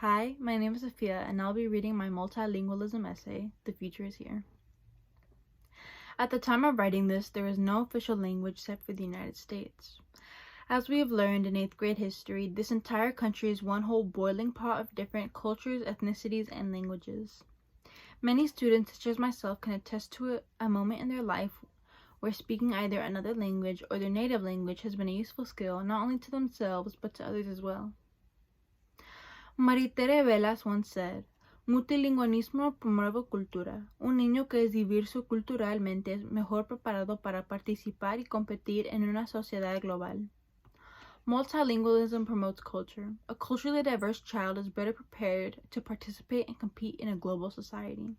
Hi, my name is Sophia, and I'll be reading my multilingualism essay, The Future is Here. At the time of writing this, there is no official language except for the United States. As we have learned in 8th grade history, this entire country is one whole boiling pot of different cultures, ethnicities, and languages. Many students, such as myself, can attest to a moment in their life where speaking either another language or their native language has been a useful skill not only to themselves but to others as well. Maritere Velas once said, "Multilingualismo promueve cultura. Un niño que es diverso culturalmente es mejor preparado para participar y competir en una sociedad global." Multilingualism promotes culture. A culturally diverse child is better prepared to participate and compete in a global society.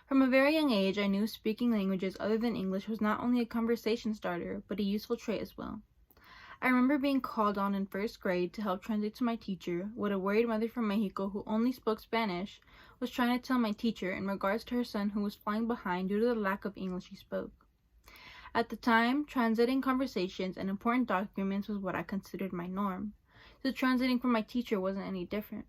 From a very young age, I knew speaking languages other than English was not only a conversation starter, but a useful trait as well. I remember being called on in 1st grade to help translate to my teacher what a worried mother from Mexico who only spoke Spanish was trying to tell my teacher in regards to her son who was falling behind due to the lack of English he spoke. At the time, translating conversations and important documents was what I considered my norm, so translating for my teacher wasn't any different.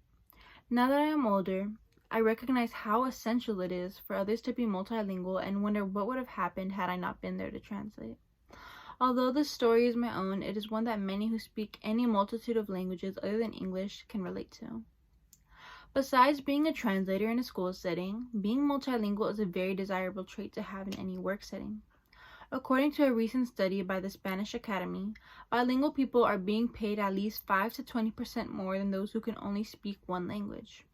Now that I am older, I recognize how essential it is for others to be multilingual and wonder what would have happened had I not been there to translate. Although this story is my own, it is one that many who speak any multitude of languages other than English can relate to. Besides being a translator in a school setting, being multilingual is a very desirable trait to have in any work setting. According to a recent study by the Spanish Academy, bilingual people are being paid at least 5 to 20% more than those who can only speak one language.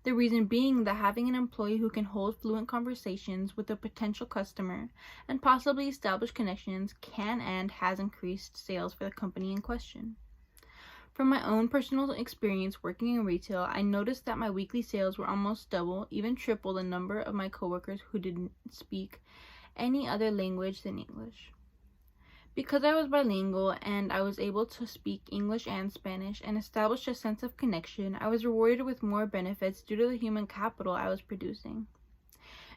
The reason being that having an employee who can hold fluent conversations with a potential customer and possibly establish connections can and has increased sales for the company in question. From my own personal experience working in retail, I noticed that my weekly sales were almost double, even triple the number of my coworkers who didn't speak any other language than English. Because I was bilingual and I was able to speak English and Spanish and establish a sense of connection, I was rewarded with more benefits due to the human capital I was producing.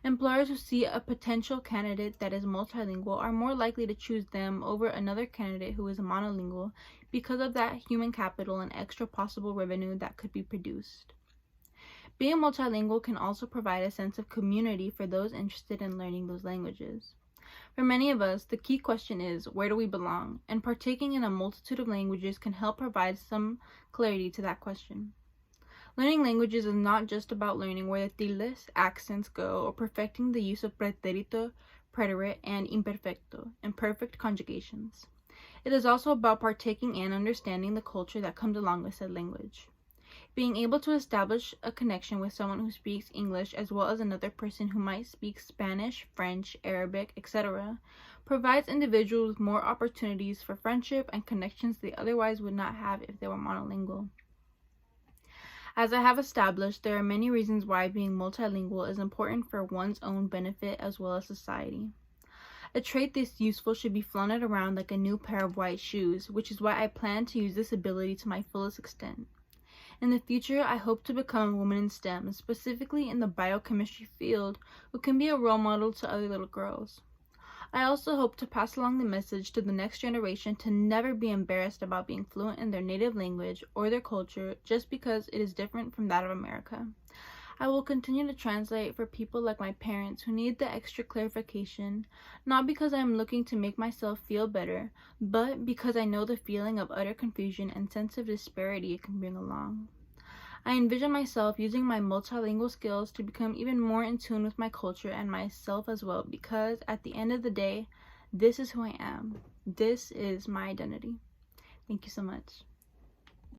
Employers who see a potential candidate that is multilingual are more likely to choose them over another candidate who is monolingual because of that human capital and extra possible revenue that could be produced. Being multilingual can also provide a sense of community for those interested in learning those languages. For many of us, the key question is, where do we belong? And partaking in a multitude of languages can help provide some clarity to that question. Learning languages is not just about learning where the tildes, accents go, or perfecting the use of pretérito, preterite, and imperfecto, imperfect conjugations. It is also about partaking and understanding the culture that comes along with said language. Being able to establish a connection with someone who speaks English as well as another person who might speak Spanish, French, Arabic, etc., provides individuals with more opportunities for friendship and connections they otherwise would not have if they were monolingual. As I have established, there are many reasons why being multilingual is important for one's own benefit as well as society. A trait this useful should be flaunted around like a new pair of white shoes, which is why I plan to use this ability to my fullest extent. In the future, I hope to become a woman in STEM, specifically in the biochemistry field, who can be a role model to other little girls. I also hope to pass along the message to the next generation to never be embarrassed about being fluent in their native language or their culture just because it is different from that of America. I will continue to translate for people like my parents who need the extra clarification, not because I am looking to make myself feel better, but because I know the feeling of utter confusion and sense of disparity it can bring along. I envision myself using my multilingual skills to become even more in tune with my culture and myself as well, because at the end of the day, this is who I am. This is my identity. Thank you so much.